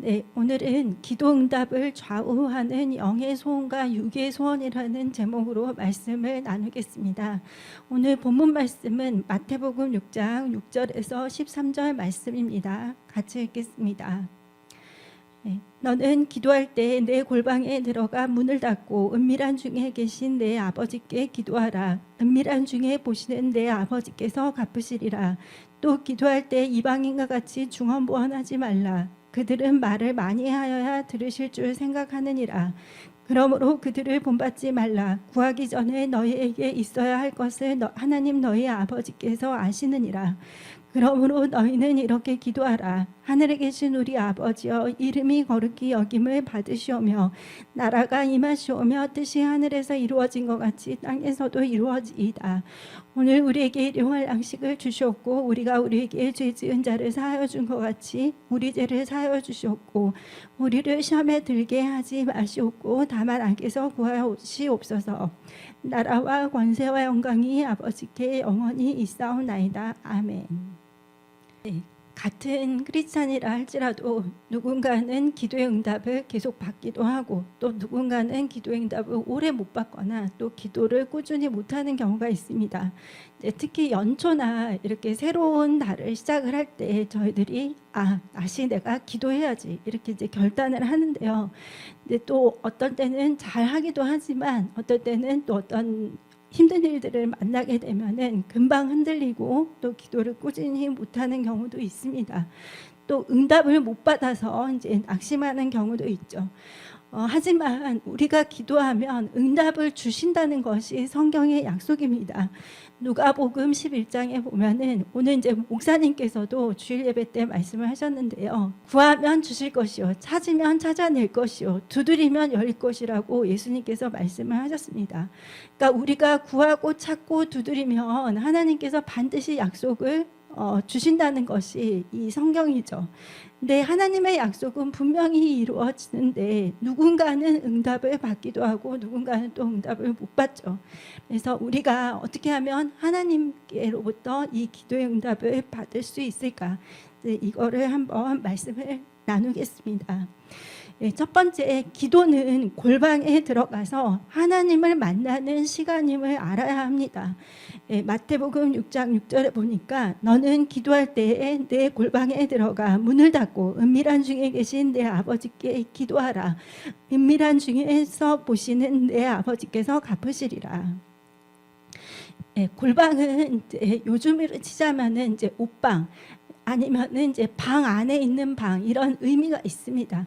네, 오늘은 기도응답을 좌우하는 영의 소원과 육의 소원이라는 제목으로 말씀을 나누겠습니다. 오늘 본문 말씀은 마태복음 6장 6절에서 13절 말씀입니다. 같이 읽겠습니다. 네, 너는 기도할 때 내 골방에 들어가 문을 닫고 은밀한 중에 계신 내 아버지께 기도하라. 은밀한 중에 보시는 내 아버지께서 갚으시리라. 또 기도할 때 이방인과 같이 중언부언하지 말라. 그들은 말을 많이 하여야 들으실 줄 생각하느니라. 그러므로 그들을 본받지 말라. 구하기 전에 너희에게 있어야 할 것을 하나님 너희 아버지께서 아시느니라. 그러므로 너희는 이렇게 기도하라. 하늘에 계신 우리 아버지여, 이름이 거룩히 여김을 받으시오며 나라가 임하시오며 뜻이 하늘에서 이루어진 것 같이 땅에서도 이루어지이다. 오늘 우리에게 일용할 양식을 주셨고 우리가 우리에게 죄 지은 자를 사하여 준 것 같이 우리 죄를 사하여 주셨고 우리를 시험에 들게 하지 마시옵고 다만 악에서 구하시옵소서. 나라와 권세와 영광이 아버지께 영원히 있사옵나이다. 아멘. 네, 같은 크리스찬이라 할지라도 누군가는 기도의 응답을 계속 받기도 하고 또 누군가는 기도의 응답을 오래 못 받거나 또 기도를 꾸준히 못하는 경우가 있습니다. 특히 연초나 이렇게 새로운 달을 시작을 할 때 저희들이 다시 내가 기도해야지 이렇게 이제 결단을 하는데요. 근데 또 어떤 때는 잘 하기도 하지만 어떤 때는 또 어떤 힘든 일들을 만나게 되면은 금방 흔들리고 또 기도를 꾸준히 못하는 경우도 있습니다. 또 응답을 못 받아서 이제 낙심하는 경우도 있죠. 하지만 우리가 기도하면 응답을 주신다는 것이 성경의 약속입니다. 누가복음 11장에 보면은 오늘 이제 목사님께서도 주일 예배 때 말씀을 하셨는데요. 구하면 주실 것이요, 찾으면 찾아낼 것이요, 두드리면 열릴 것이라고 예수님께서 말씀을 하셨습니다. 그러니까 우리가 구하고 찾고 두드리면 하나님께서 반드시 약속을 주신다는 것이 이 성경이죠. 근데 하나님의 약속은 분명히 이루어지는데 누군가는 응답을 받기도 하고 누군가는 또 응답을 못 받죠. 그래서 우리가 어떻게 하면 하나님께로부터 이 기도의 응답을 받을 수 있을까? 이거를 한번 말씀을 나누겠습니다. 첫 번째, 기도는 골방에 들어가서 하나님을 만나는 시간임을 알아야 합니다. 마태복음 6장 6절에 보니까 너는 기도할 때에 내 골방에 들어가 문을 닫고 은밀한 중에 계신 내 아버지께 기도하라. 은밀한 중에서 보시는 내 아버지께서 갚으시리라. 골방은 이제 요즘으로 치자면은 이제 옷방 아니면은 이제 방 안에 있는 방, 이런 의미가 있습니다.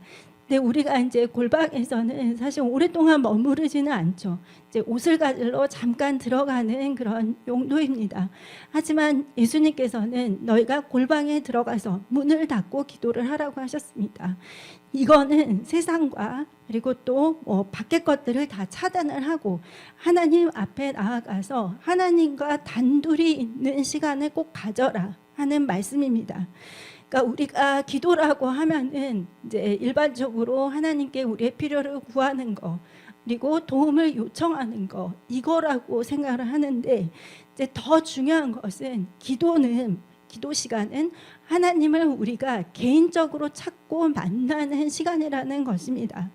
근데 우리가 이제 골방에서는 사실 오랫동안 머무르지는 않죠. 이제 옷을 가지러 잠깐 들어가는 그런 용도입니다. 하지만 예수님께서는 너희가 골방에 들어가서 문을 닫고 기도를 하라고 하셨습니다. 이거는 세상과 그리고 또 밖의 것들을 다 차단을 하고 하나님 앞에 나아가서 하나님과 단둘이 있는 시간을 꼭 가져라 하는 말씀입니다. 그러니까 우리가 기도라고 하면은 이제 일반적으로 하나님께 우리의 필요를 구하는 거 그리고 도움을 요청하는 거 이거라고 생각을 하는데 이제 더 중요한 것은 기도 시간은 하나님을 우리가 개인적으로 찾고 만나는 시간이라는 것입니다.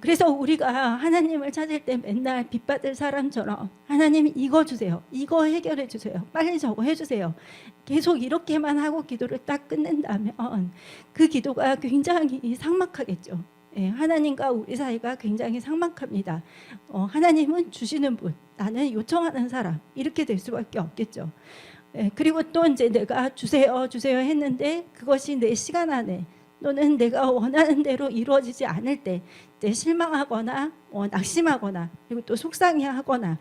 그래서 우리가 하나님을 찾을 때 맨날 빚받을 사람처럼 하나님 이거 주세요, 이거 해결해 주세요, 빨리 저거 해주세요, 계속 이렇게만 하고 기도를 딱 끝낸다면 그 기도가 굉장히 삭막하겠죠. 하나님과 우리 사이가 굉장히 삭막합니다. 하나님은 주시는 분, 나는 요청하는 사람, 이렇게 될 수밖에 없겠죠. 그리고 또 이제 내가 주세요 주세요 했는데 그것이 내 시간 안에 또는 내가 원하는 대로 이루어지지 않을 때 이제 실망하거나 낙심하거나 그리고 또 속상해하거나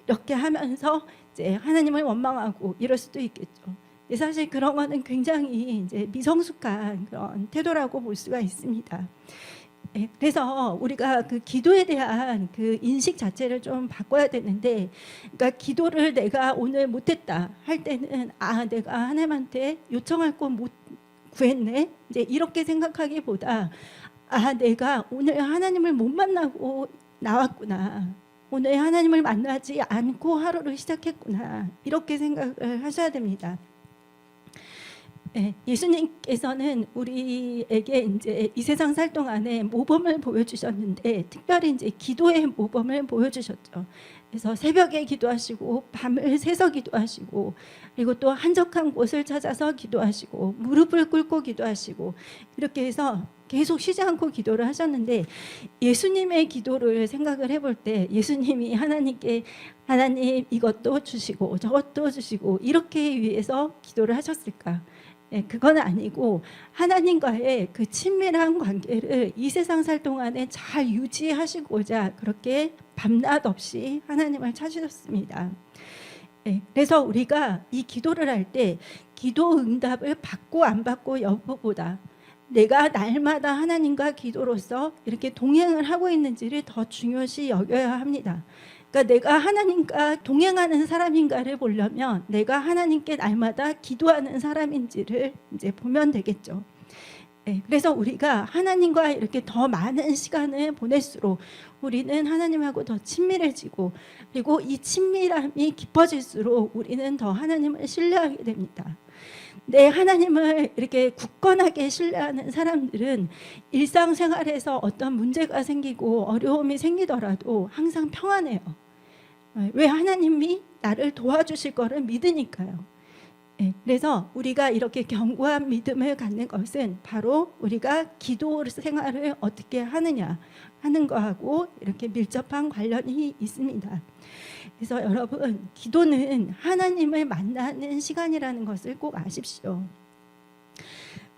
이렇게 하면서 이제 하나님을 원망하고 이럴 수도 있겠죠. 사실 그런 거는 굉장히 이제 미성숙한 그런 태도라고 볼 수가 있습니다. 그래서 우리가 그 기도에 대한 그 인식 자체를 좀 바꿔야 되는데, 그러니까 기도를 내가 오늘 못했다 할 때는 내가 하나님한테 요청할 거 못 구했네, 이제 이렇게 생각하기보다 내가 오늘 하나님을 못 만나고 나왔구나, 오늘 하나님을 만나지 않고 하루를 시작했구나, 이렇게 생각을 하셔야 됩니다. 예수님께서는 우리에게 이제 이 세상 살 동안에 모범을 보여주셨는데 특별히 이제 기도의 모범을 보여주셨죠. 그래서 새벽에 기도하시고 밤을 새서 기도하시고 그리고 또 한적한 곳을 찾아서 기도하시고 무릎을 꿇고 기도하시고 이렇게 해서 계속 쉬지 않고 기도를 하셨는데 예수님의 기도를 생각을 해볼 때 예수님이 하나님께 하나님 이것도 주시고 저것도 주시고 이렇게 위해서 기도를 하셨을까? 그건 아니고 하나님과의 그 친밀한 관계를 이 세상 살 동안에 잘 유지하시고자 그렇게 밤낮 없이 하나님을 찾으셨습니다. 그래서 우리가 이 기도를 할 때 기도 응답을 받고 안 받고 여부보다 내가 날마다 하나님과 기도로서 이렇게 동행을 하고 있는지를 더 중요시 여겨야 합니다. 그러니까 내가 하나님과 동행하는 사람인가를 보려면 내가 하나님께 날마다 기도하는 사람인지를 이제 보면 되겠죠. 그래서 우리가 하나님과 이렇게 더 많은 시간을 보낼수록 우리는 하나님하고 더 친밀해지고 그리고 이 친밀함이 깊어질수록 우리는 더 하나님을 신뢰하게 됩니다. 내 하나님을 이렇게 굳건하게 신뢰하는 사람들은 일상생활에서 어떤 문제가 생기고 어려움이 생기더라도 항상 평안해요. 왜? 하나님이 나를 도와주실 거를 믿으니까요. 그래서 우리가 이렇게 견고한 믿음을 갖는 것은 바로 우리가 기도 생활을 어떻게 하느냐 하는 거하고 이렇게 밀접한 관련이 있습니다. 그래서 여러분, 기도는 하나님을 만나는 시간이라는 것을 꼭 아십시오.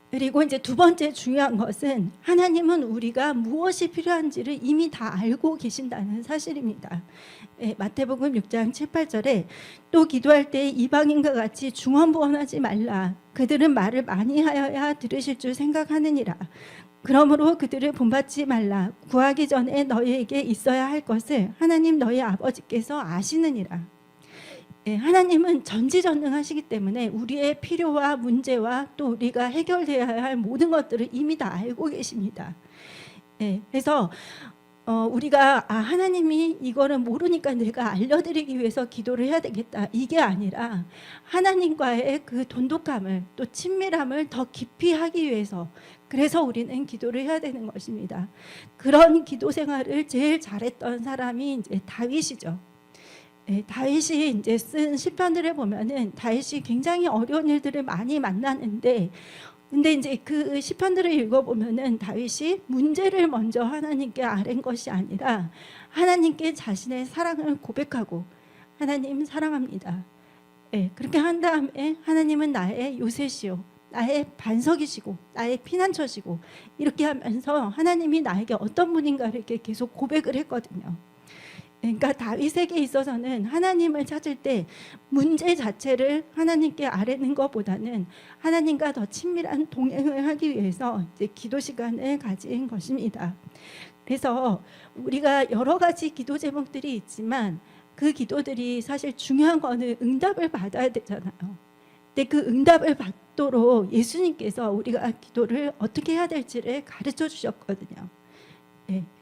그리고 이제 두 번째 중요한 것은 하나님은 우리가 무엇이 필요한지를 이미 다 알고 계신다는 사실입니다. 마태복음 6장 7, 8절에 또 기도할 때 이방인과 같이 중언부언하지 말라. 그들은 말을 많이 하여야 들으실 줄 생각하느니라. 그러므로 그들을 본받지 말라. 구하기 전에 너희에게 있어야 할 것을 하나님 너희 아버지께서 아시느니라. 하나님은 전지전능하시기 때문에 우리의 필요와 문제와 또 우리가 해결해야 할 모든 것들을 이미 다 알고 계십니다. 그래서 우리가 하나님이 이거를 모르니까 내가 알려드리기 위해서 기도를 해야 되겠다 이게 아니라 하나님과의 그 돈독함을 또 친밀함을 더 깊이 하기 위해서 그래서 우리는 기도를 해야 되는 것입니다. 그런 기도 생활을 제일 잘했던 사람이 이제 다윗이죠. 다윗이 이제 쓴 시편들을 보면은 다윗이 굉장히 어려운 일들을 많이 만나는데 근데 이제 그 시편들을 읽어보면은 다윗이 문제를 먼저 하나님께 아뢰는 것이 아니라 하나님께 자신의 사랑을 고백하고 하나님 사랑합니다. 그렇게 한 다음에 하나님은 나의 요새시오, 나의 반석이시고 나의 피난처시고 이렇게 하면서 하나님이 나에게 어떤 분인가를 이렇게 계속 고백을 했거든요. 그러니까 다윗에게 있어서는 하나님을 찾을 때 문제 자체를 하나님께 아뢰는 것보다는 하나님과 더 친밀한 동행을 하기 위해서 이제 기도 시간을 가진 것입니다. 그래서 우리가 여러 가지 기도 제목들이 있지만 그 기도들이 사실 중요한 거는 응답을 받아야 되잖아요. 근데 그 응답을 받도록 예수님께서 우리가 기도를 어떻게 해야 될지를 가르쳐 주셨거든요.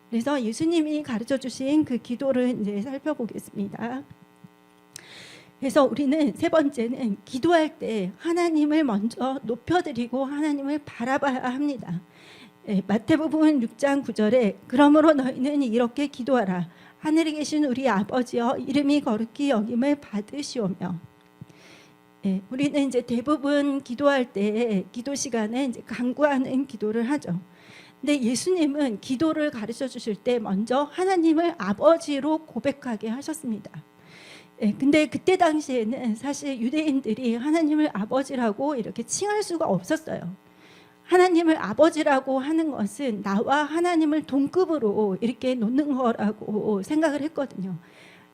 그래서 예수님이 가르쳐 주신 그 기도를 이제 살펴보겠습니다. 그래서 우리는 세 번째는 기도할 때 하나님을 먼저 높여드리고 하나님을 바라봐야 합니다. 마태복음 6장 9절에 그러므로 너희는 이렇게 기도하라. 하늘에 계신 우리 아버지여 이름이 거룩히 여김을 받으시오며. 우리는 이제 대부분 기도할 때 기도 시간에 이제 간구하는 기도를 하죠. 근데 예수님은 기도를 가르쳐 주실 때 먼저 하나님을 아버지로 고백하게 하셨습니다. 근데 그때 당시에는 사실 유대인들이 하나님을 아버지라고 이렇게 칭할 수가 없었어요. 하나님을 아버지라고 하는 것은 나와 하나님을 동급으로 이렇게 놓는 거라고 생각을 했거든요.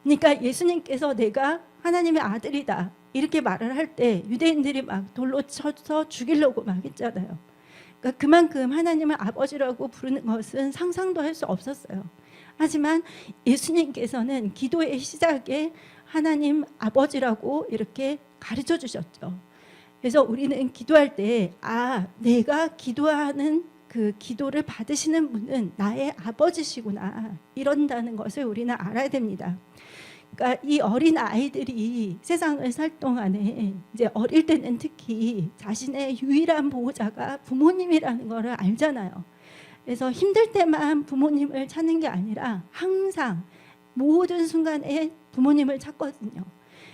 그러니까 예수님께서 내가 하나님의 아들이다 이렇게 말을 할 때 유대인들이 막 돌로 쳐서 죽이려고 막 했잖아요. 그러니까 그만큼 하나님을 아버지라고 부르는 것은 상상도 할 수 없었어요. 하지만 예수님께서는 기도의 시작에 하나님 아버지라고 이렇게 가르쳐 주셨죠. 그래서 우리는 기도할 때 내가 기도하는 그 기도를 받으시는 분은 나의 아버지시구나 이런다는 것을 우리는 알아야 됩니다. 그러니까 이 어린 아이들이 세상을 살 동안에 이제 어릴 때는 특히 자신의 유일한 보호자가 부모님이라는 것을 알잖아요. 그래서 힘들 때만 부모님을 찾는 게 아니라 항상 모든 순간에 부모님을 찾거든요.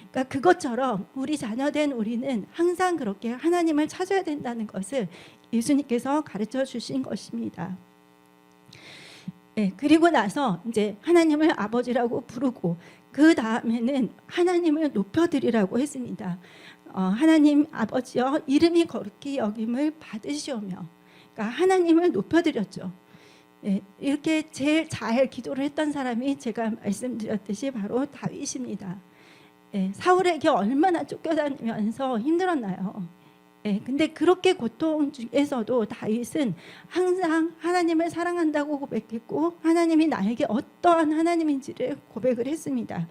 그러니까 그것처럼 우리 자녀된 우리는 항상 그렇게 하나님을 찾아야 된다는 것을 예수님께서 가르쳐 주신 것입니다. 네, 그리고 나서 이제 하나님을 아버지라고 부르고 그 다음에는 하나님을 높여드리라고 했습니다. 하나님 아버지여 이름이 거룩히 여김을 받으시오며, 그러니까 하나님을 높여드렸죠. 네, 이렇게 제일 잘 기도를 했던 사람이 제가 말씀드렸듯이 바로 다윗입니다. 네, 사울에게 얼마나 쫓겨다니면서 힘들었나요? 네, 근데 그렇게 고통 중에서도 다윗은 항상 하나님을 사랑한다고 고백했고 하나님이 나에게 어떠한 하나님인지를 고백을 했습니다.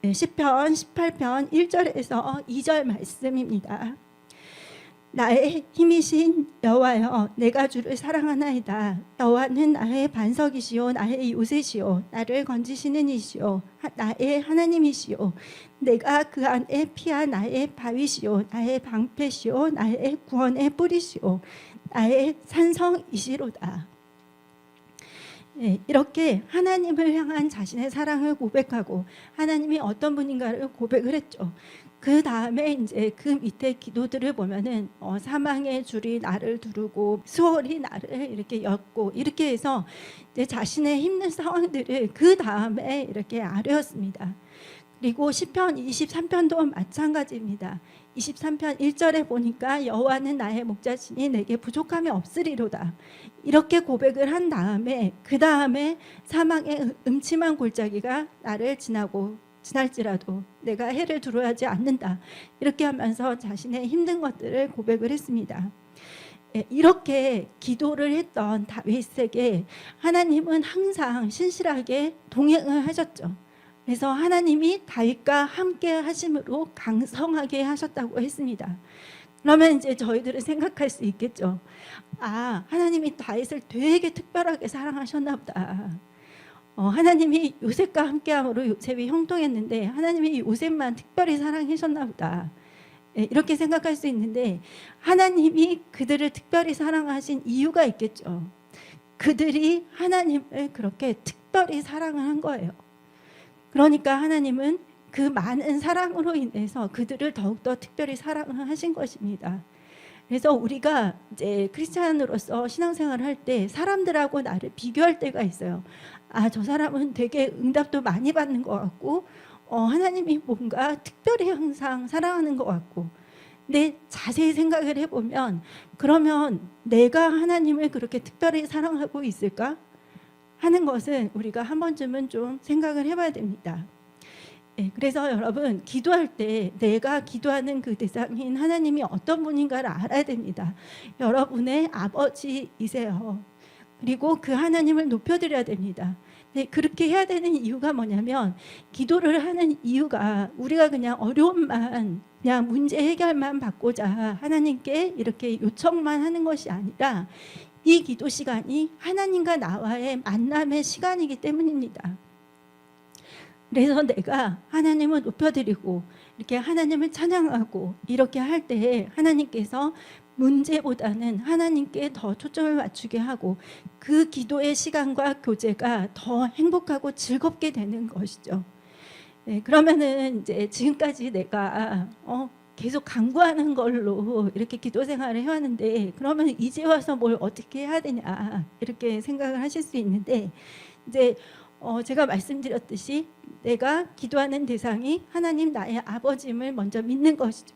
네, 시편 18편 1절에서 2절 말씀입니다. 나의 힘이신 여호와여 내가 주를 사랑하나이다. 여호와는 나의 반석이시오 나의 요새시오 나를 건지시는 이시오 나의 하나님이시오 내가 그 안에 피한 나의 바위시오 나의 방패시오 나의 구원의 뿌리시오 나의 산성이시로다. 네, 이렇게 하나님을 향한 자신의 사랑을 고백하고 하나님이 어떤 분인가를 고백을 했죠. 그 다음에 이제 그 밑에 기도들을 보면은 사망의 줄이 나를 두르고 수월이 나를 이렇게 엮고 이렇게 해서 이제 자신의 힘든 상황들을 그 다음에 이렇게 아뢰었습니다. 그리고 시편 23편도 마찬가지입니다. 23편 1절에 보니까 여호와는 나의 목자시니 내게 부족함이 없으리로다. 이렇게 고백을 한 다음에 그 다음에 사망의 음침한 골짜기가 나를 지날지라도 내가 해를 두려워하지 않는다. 이렇게 하면서 자신의 힘든 것들을 고백을 했습니다. 이렇게 기도를 했던 다윗에게 하나님은 항상 신실하게 동행을 하셨죠. 그래서 하나님이 다윗과 함께 하심으로 강성하게 하셨다고 했습니다. 그러면 이제 저희들은 생각할 수 있겠죠. 아, 하나님이 다윗을 되게 특별하게 사랑하셨나 보다. 하나님이 요셉과 함께함으로 요셉이 형통했는데 하나님이 요셉만 특별히 사랑하셨나 보다. 이렇게 생각할 수 있는데 하나님이 그들을 특별히 사랑하신 이유가 있겠죠. 그들이 하나님을 그렇게 특별히 사랑을 한 거예요. 그러니까 하나님은 그 많은 사랑으로 인해서 그들을 더욱더 특별히 사랑을 하신 것입니다. 그래서 우리가 이제 크리스찬으로서 신앙생활을 할 때 사람들하고 나를 비교할 때가 있어요. 아, 저 사람은 되게 응답도 많이 받는 것 같고 하나님이 뭔가 특별히 항상 사랑하는 것 같고, 근데 자세히 생각을 해보면 그러면 내가 하나님을 그렇게 특별히 사랑하고 있을까 하는 것은 우리가 한 번쯤은 좀 생각을 해봐야 됩니다. 그래서 여러분 기도할 때 내가 기도하는 그 대상인 하나님이 어떤 분인가를 알아야 됩니다. 여러분의 아버지이세요. 그리고 그 하나님을 높여드려야 됩니다. 네, 그렇게 해야 되는 이유가 뭐냐면 기도를 하는 이유가 우리가 그냥 어려움만 그냥 문제 해결만 받고자 하나님께 이렇게 요청만 하는 것이 아니라 이 기도 시간이 하나님과 나와의 만남의 시간이기 때문입니다. 그래서 내가 하나님을 높여드리고 이렇게 하나님을 찬양하고 이렇게 할 때 하나님께서 문제보다는 하나님께 더 초점을 맞추게 하고 그 기도의 시간과 교제가 더 행복하고 즐겁게 되는 것이죠. 네, 그러면은 이제 지금까지 내가 계속 간구하는 걸로 이렇게 기도 생활을 해왔는데 그러면 이제 와서 뭘 어떻게 해야 되냐 이렇게 생각을 하실 수 있는데, 이제 제가 말씀드렸듯이 내가 기도하는 대상이 하나님 나의 아버지임을 먼저 믿는 것이죠.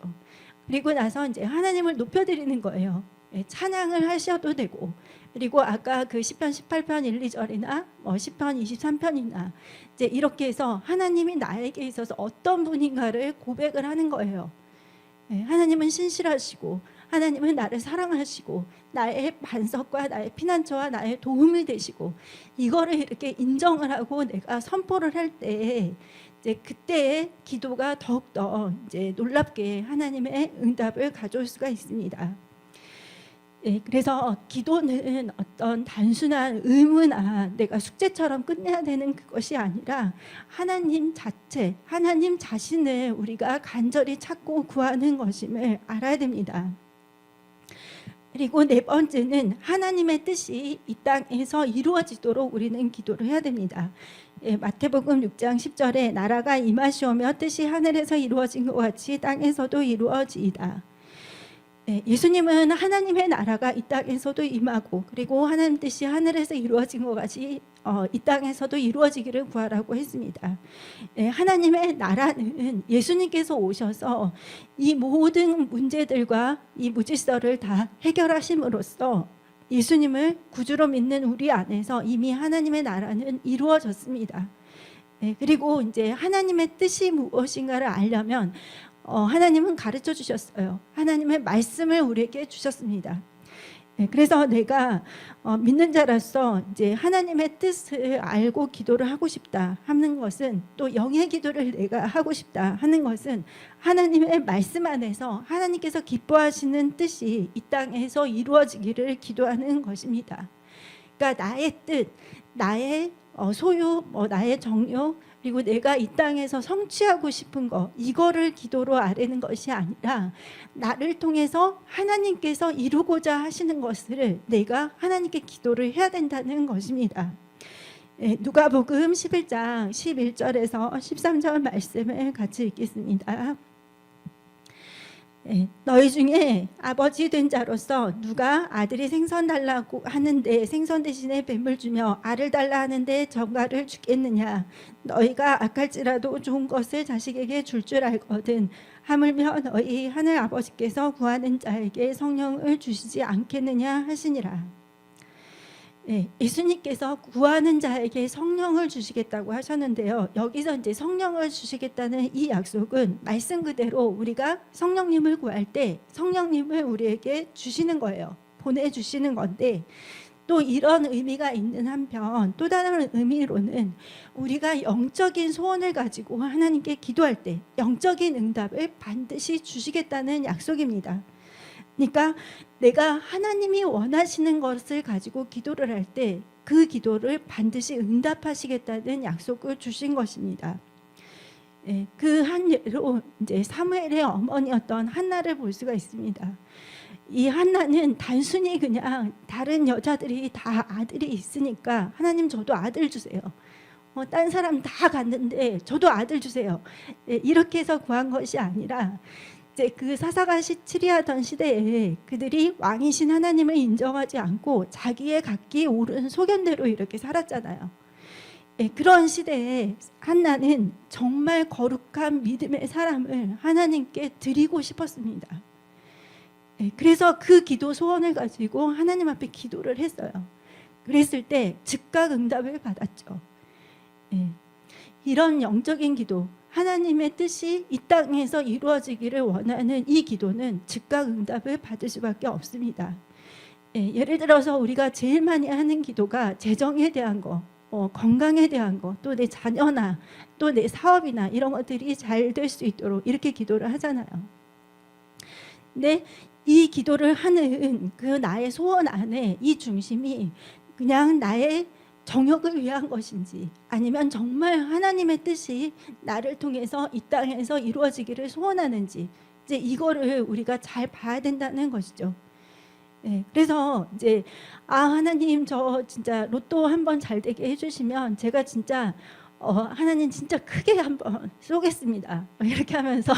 그리고 나서 이제 하나님을 높여드리는 거예요. 찬양을 하셔도 되고, 그리고 아까 그 시편 18편 1, 2절이나 시편 23편이나 이제 이렇게 해서 하나님이 나에게 있어서 어떤 분인가를 고백을 하는 거예요. 하나님은 신실하시고 하나님은 나를 사랑하시고 나의 반석과 나의 피난처와 나의 도움이 되시고, 이거를 이렇게 인정을 하고 내가 선포를 할 때 이제 그때의 기도가 더욱더 이제 놀랍게 하나님의 응답을 가져올 수가 있습니다. 네, 그래서 기도는 어떤 단순한 의무나 내가 숙제처럼 끝내야 되는 그것이 아니라 하나님 자체, 하나님 자신을 우리가 간절히 찾고 구하는 것임을 알아야 됩니다. 그리고 네 번째는 하나님의 뜻이 이 땅에서 이루어지도록 우리는 기도를 해야 됩니다. 마태복음 6장 10절에 나라가 임하시오며 뜻이 하늘에서 이루어진 것 같이 땅에서도 이루어지이다. 예수님은 하나님의 나라가 이 땅에서도 임하고 그리고 하나님 뜻이 하늘에서 이루어진 것 같이 이 땅에서도 이루어지기를 구하라고 했습니다. 하나님의 나라는 예수님께서 오셔서 이 모든 문제들과 이 무질서를 다 해결하심으로써 예수님을 구주로 믿는 우리 안에서 이미 하나님의 나라는 이루어졌습니다. 그리고 이제 하나님의 뜻이 무엇인가를 알려면 하나님은 가르쳐 주셨어요. 하나님의 말씀을 우리에게 주셨습니다. 그래서 내가 믿는 자로서 이제 하나님의 뜻을 알고 기도를 하고 싶다 하는 것은, 또 영의 기도를 내가 하고 싶다 하는 것은 하나님의 말씀 안에서 하나님께서 기뻐하시는 뜻이 이 땅에서 이루어지기를 기도하는 것입니다. 그러니까 나의 뜻, 나의 소유, 나의 정욕, 그리고 내가 이 땅에서 성취하고 싶은 거, 이거를 기도로 아뢰는 것이 아니라 나를 통해서 하나님께서 이루고자 하시는 것을 내가 하나님께 기도를 해야 된다는 것입니다. 누가복음 11장 11절에서 13절 말씀을 같이 읽겠습니다. 너희 중에 아버지 된 자로서 누가 아들이 생선 달라고 하는데 생선 대신에 뱀을 주며 알을 달라 하는데 정갈을 주겠느냐? 너희가 악할지라도 좋은 것을 자식에게 줄 줄 알거든 하물며 너희 하늘 아버지께서 구하는 자에게 성령을 주시지 않겠느냐 하시니라. 예수님께서 구하는 자에게 성령을 주시겠다고 하셨는데요. 여기서 이제 성령을 주시겠다는 이 약속은 말씀 그대로 우리가 성령님을 구할 때 성령님을 우리에게 주시는 거예요. 보내주시는 건데, 또 이런 의미가 있는 한편 또 다른 의미로는 우리가 영적인 소원을 가지고 하나님께 기도할 때 영적인 응답을 반드시 주시겠다는 약속입니다. 그러니까 내가 하나님이 원하시는 것을 가지고 기도를 할 때 그 기도를 반드시 응답하시겠다는 약속을 주신 것입니다. 그 한 예로 이제 사무엘의 어머니였던 한나를 볼 수가 있습니다. 이 한나는 단순히 그냥 다른 여자들이 다 아들이 있으니까 하나님 저도 아들 주세요. 딴 사람 다 갔는데 저도 아들 주세요. 이렇게 해서 구한 것이 아니라 이제 그 사사가 치리하던 시대에 그들이 왕이신 하나님을 인정하지 않고 자기의 각기 옳은 소견대로 이렇게 살았잖아요. 그런 시대에 한나는 정말 거룩한 믿음의 사람을 하나님께 드리고 싶었습니다. 그래서 그 기도 소원을 가지고 하나님 앞에 기도를 했어요. 그랬을 때 즉각 응답을 받았죠. 이런 영적인 기도, 하나님의 뜻이 이 땅에서 이루어지기를 원하는 이 기도는 즉각 응답을 받을 수밖에 없습니다. 예를 들어서 우리가 제일 많이 하는 기도가 재정에 대한 거, 건강에 대한 거, 또 내 자녀나 또 내 사업이나 이런 것들이 잘 될 수 있도록 이렇게 기도를 하잖아요. 근데 이 기도를 하는 그 나의 소원 안에 이 중심이 그냥 나의 정욕을 위한 것인지, 아니면 정말 하나님의 뜻이 나를 통해서 이 땅에서 이루어지기를 소원하는지, 이제 이거를 우리가 잘 봐야 된다는 것이죠. 그래서 이제 하나님 저 진짜 로또 한번 잘 되게 해주시면 제가 진짜 하나님 진짜 크게 한번 쏘겠습니다. 이렇게 하면서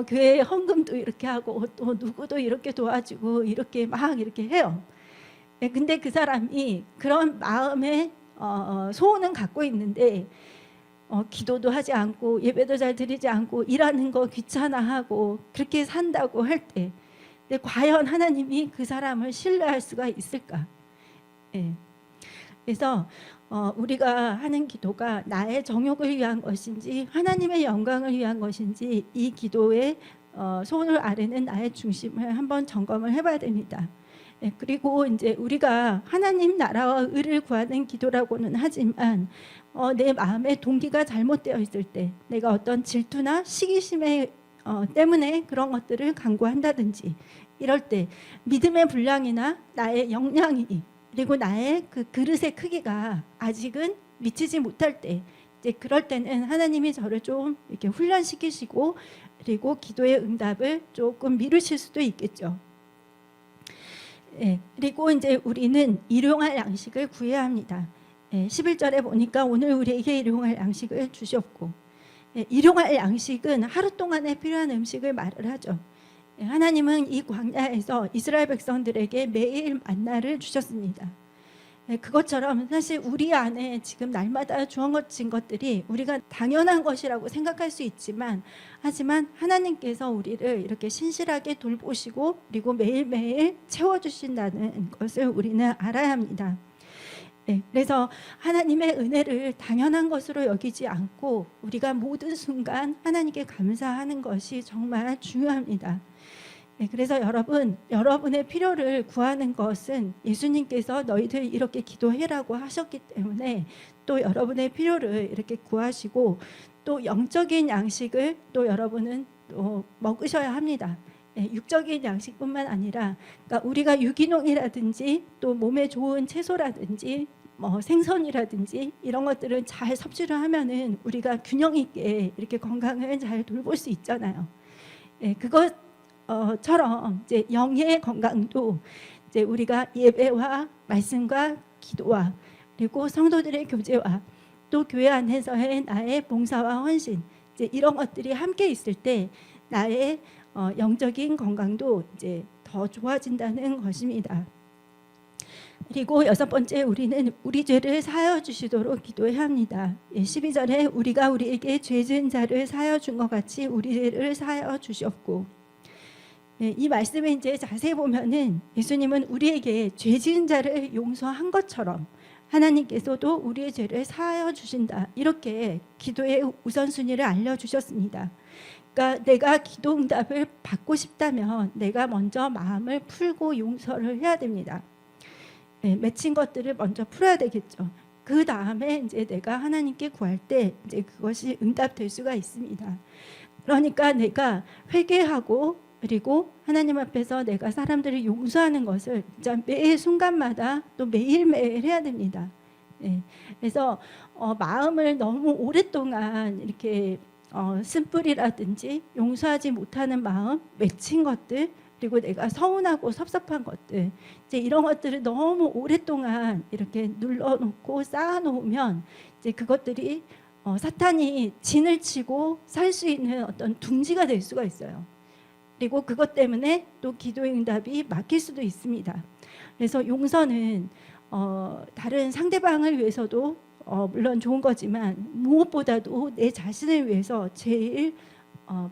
교회 헌금도 이렇게 하고 또 누구도 이렇게 도와주고 이렇게 막 이렇게 해요. 근데 그 사람이 그런 마음의 소원은 갖고 있는데 기도도 하지 않고 예배도 잘 드리지 않고 일하는 거 귀찮아하고 그렇게 산다고 할 때, 근데 과연 하나님이 그 사람을 신뢰할 수가 있을까? 그래서 우리가 하는 기도가 나의 정욕을 위한 것인지 하나님의 영광을 위한 것인지 이 기도의 소원을 아뢰는 나의 중심을 한번 점검을 해봐야 됩니다. 그리고 이제 우리가 하나님 나라와 의를 구하는 기도라고는 하지만 내 마음의 동기가 잘못되어 있을 때, 내가 어떤 질투나 시기심에 때문에 그런 것들을 간구한다든지, 이럴 때 믿음의 분량이나 나의 역량이 그리고 나의 그 그릇의 크기가 아직은 미치지 못할 때 이제 그럴 때는 하나님이 저를 좀 이렇게 훈련시키시고 그리고 기도의 응답을 조금 미루실 수도 있겠죠. 예, 그리고 이제 우리는 일용할 양식을 구해야 합니다. 11절에 보니까 오늘 우리에게 일용할 양식을 주셨고, 일용할 양식은 하루 동안에 필요한 음식을 말을 하죠. 하나님은 이 광야에서 이스라엘 백성들에게 매일 만나를 주셨습니다. 그것처럼 사실 우리 안에 지금 날마다 주어진 것들이 우리가 당연한 것이라고 생각할 수 있지만, 하지만 하나님께서 우리를 이렇게 신실하게 돌보시고 그리고 매일매일 채워주신다는 것을 우리는 알아야 합니다. 그래서 하나님의 은혜를 당연한 것으로 여기지 않고 우리가 모든 순간 하나님께 감사하는 것이 정말 중요합니다. 그래서 여러분의 필요를 구하는 것은 예수님께서 너희들 이렇게 기도해라고 하셨기 때문에 또 여러분의 필요를 이렇게 구하시고 또 영적인 양식을 또 여러분은 또 먹으셔야 합니다. 육적인 양식뿐만 아니라 그러니까 우리가 유기농이라든지 또 몸에 좋은 채소라든지 생선이라든지 이런 것들을 잘 섭취를 하면은 우리가 균형 있게 이렇게 건강을 잘 돌볼 수 있잖아요. 그것처럼 이제 영의 건강도 이제 우리가 예배와 말씀과 기도와 그리고 성도들의 교제와 또 교회 안에서의 나의 봉사와 헌신 이제 이런 것들이 함께 있을 때 나의 영적인 건강도 이제 더 좋아진다는 것입니다. 그리고 6번째, 우리는 우리 죄를 사하여 주시도록 기도해야 합니다. 12절에 우리가 우리에게 죄 지은 자를 사하여 준 것 같이 우리 죄를 사하여 주셨고, 이 말씀에 이제 자세히 보면은 예수님은 우리에게 죄 지은 자를 용서한 것처럼 하나님께서도 우리의 죄를 사하여 주신다, 이렇게 기도의 우선순위를 알려주셨습니다. 그러니까 내가 기도 응답을 받고 싶다면 내가 먼저 마음을 풀고 용서를 해야 됩니다. 맺힌 것들을 먼저 풀어야 되겠죠. 그 다음에 이제 내가 하나님께 구할 때 이제 그것이 응답될 수가 있습니다. 그러니까 내가 회개하고 그리고 하나님 앞에서 내가 사람들을 용서하는 것을 진짜 매 순간마다 또 매일매일 해야 됩니다. 그래서 마음을 너무 오랫동안 이렇게 쓴뿌리라든지 용서하지 못하는 마음, 맺힌 것들, 그리고 내가 서운하고 섭섭한 것들, 이제 이런 것들을 너무 오랫동안 이렇게 눌러놓고 쌓아놓으면 이제 그것들이 사탄이 진을 치고 살 수 있는 어떤 둥지가 될 수가 있어요. 그리고 그것 때문에 또 기도의 응답이 막힐 수도 있습니다. 그래서 용서는 다른 상대방을 위해서도 물론 좋은 거지만 무엇보다도 내 자신을 위해서 제일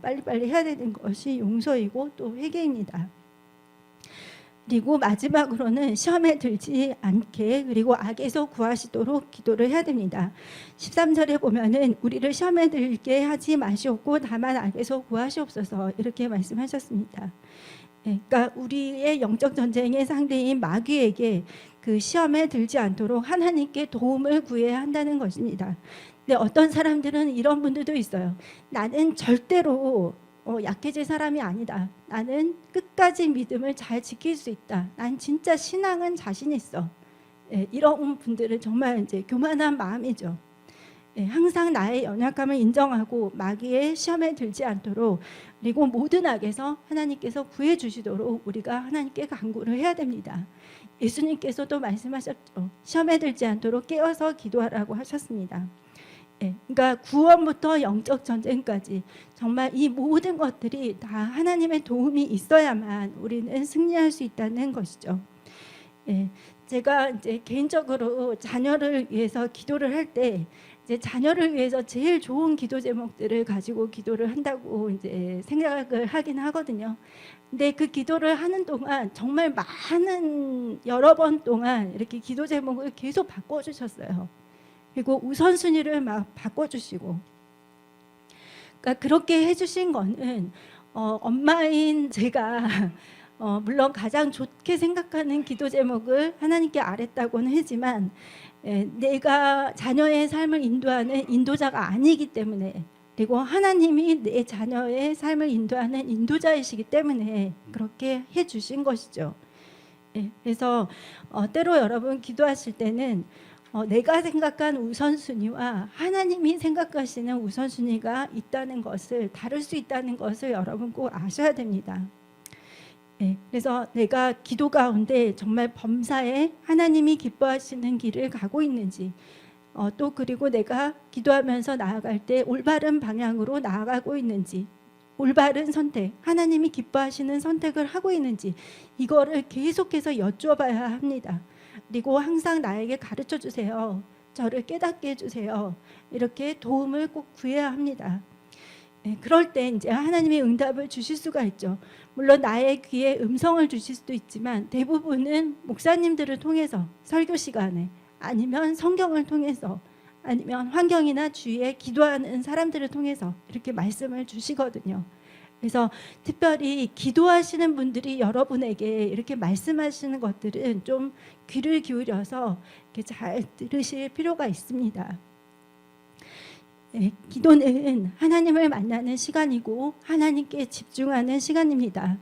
빨리빨리 해야 되는 것이 용서이고 또 회개입니다. 그리고 마지막으로는 시험에 들지 않게 그리고 악에서 구하시도록 기도를 해야 됩니다. 13절에 보면은 우리를 시험에 들게 하지 마시옵고 다만 악에서 구하시옵소서, 이렇게 말씀하셨습니다. 그러니까 우리의 영적 전쟁의 상대인 마귀에게 그 시험에 들지 않도록 하나님께 도움을 구해야 한다는 것입니다. 근데 어떤 사람들은 이런 분들도 있어요. 나는 절대로 약해질 사람이 아니다. 나는 끝까지 믿음을 잘 지킬 수 있다. 난 진짜 신앙은 자신 있어. 이런 분들은 정말 이제 교만한 마음이죠. 항상 나의 연약함을 인정하고 마귀의 시험에 들지 않도록 그리고 모든 악에서 하나님께서 구해 주시도록 우리가 하나님께 간구를 해야 됩니다. 예수님께서도 말씀하셨죠. 시험에 들지 않도록 깨어서 기도하라고 하셨습니다. 그러니까 구원부터 영적 전쟁까지 정말 이 모든 것들이 다 하나님의 도움이 있어야만 우리는 승리할 수 있다는 것이죠. 제가 이제 개인적으로 자녀를 위해서 기도를 할 때 이제 자녀를 위해서 제일 좋은 기도 제목들을 가지고 기도를 한다고 이제 생각을 하긴 하거든요. 근데 그 기도를 하는 동안 정말 많은 여러 번 동안 이렇게 기도 제목을 계속 바꿔주셨어요. 그리고 우선순위를 막 바꿔주시고, 그러니까 그렇게 해주신 거는 엄마인 제가 물론 가장 좋게 생각하는 기도 제목을 하나님께 아랬다고는 하지만 내가 자녀의 삶을 인도하는 인도자가 아니기 때문에 그리고 하나님이 내 자녀의 삶을 인도하는 인도자이시기 때문에 그렇게 해주신 것이죠. 예, 그래서 때로 여러분 기도하실 때는 내가 생각한 우선순위와 하나님이 생각하시는 우선순위가 있다는 것을, 다를 수 있다는 것을 여러분 꼭 아셔야 됩니다. 네, 그래서 내가 기도 가운데 정말 범사에 하나님이 기뻐하시는 길을 가고 있는지, 또 그리고 내가 기도하면서 나아갈 때 올바른 방향으로 나아가고 있는지, 올바른 선택, 하나님이 기뻐하시는 선택을 하고 있는지, 이거를 계속해서 여쭤봐야 합니다. 그리고 항상 나에게 가르쳐 주세요. 저를 깨닫게 해주세요. 이렇게 도움을 꼭 구해야 합니다. 네, 그럴 때 이제 하나님의 응답을 주실 수가 있죠. 물론 나의 귀에 음성을 주실 수도 있지만 대부분은 목사님들을 통해서 설교 시간에, 아니면 성경을 통해서, 아니면 환경이나 주위에 기도하는 사람들을 통해서 이렇게 말씀을 주시거든요. 그래서 특별히 기도하시는 분들이 여러분에게 이렇게 말씀하시는 것들은 좀 귀를 기울여서 이렇게 잘 들으실 필요가 있습니다. 네, 기도는 하나님을 만나는 시간이고 하나님께 집중하는 시간입니다.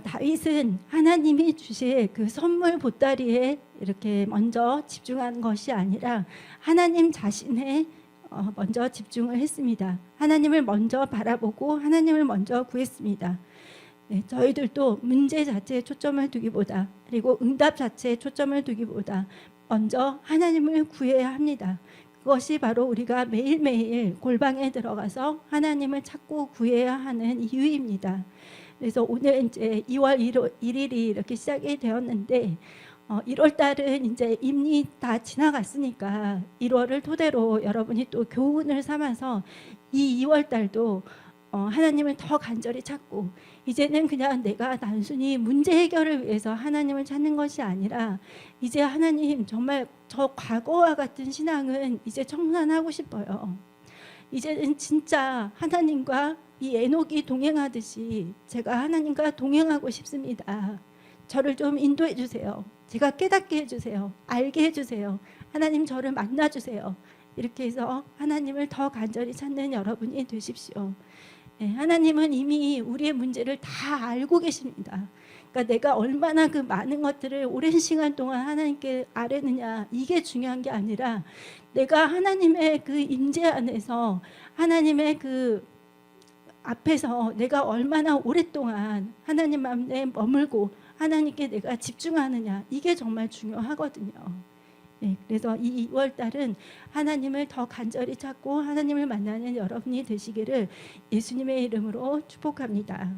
다윗은 하나님이 주실 그 선물 보따리에 이렇게 먼저 집중한 것이 아니라 하나님 자신에 먼저 집중을 했습니다. 하나님을 먼저 바라보고 하나님을 먼저 구했습니다. 네, 저희들도 문제 자체에 초점을 두기보다, 그리고 응답 자체에 초점을 두기보다 먼저 하나님을 구해야 합니다. 그것이 바로 우리가 매일매일 골방에 들어가서 하나님을 찾고 구해야 하는 이유입니다. 그래서 오늘 이제 2월 1일이 이렇게 시작이 되었는데 1월 달은 이제 이미 다 지나갔으니까 1월을 토대로 여러분이 또 교훈을 삼아서 이 2월 달도 하나님을 더 간절히 찾고, 이제는 그냥 내가 단순히 문제 해결을 위해서 하나님을 찾는 것이 아니라 이제 하나님 정말 저 과거와 같은 신앙은 이제 청산하고 싶어요. 이제는 진짜 하나님과 이 에녹이 동행하듯이 제가 하나님과 동행하고 싶습니다. 저를 좀 인도해 주세요. 제가 깨닫게 해주세요. 알게 해주세요. 하나님 저를 만나주세요. 이렇게 해서 하나님을 더 간절히 찾는 여러분이 되십시오. 네, 하나님은 이미 우리의 문제를 다 알고 계십니다. 그러니까 내가 얼마나 그 많은 것들을 오랜 시간 동안 하나님께 아뢰느냐, 이게 중요한 게 아니라 내가 하나님의 그 임재 안에서, 하나님의 그 앞에서 내가 얼마나 오랫동안 하나님 안에 머물고 하나님께 내가 집중하느냐, 이게 정말 중요하거든요. 네, 그래서 이 2월 달은 하나님을 더 간절히 찾고 하나님을 만나는 여러분이 되시기를 예수님의 이름으로 축복합니다.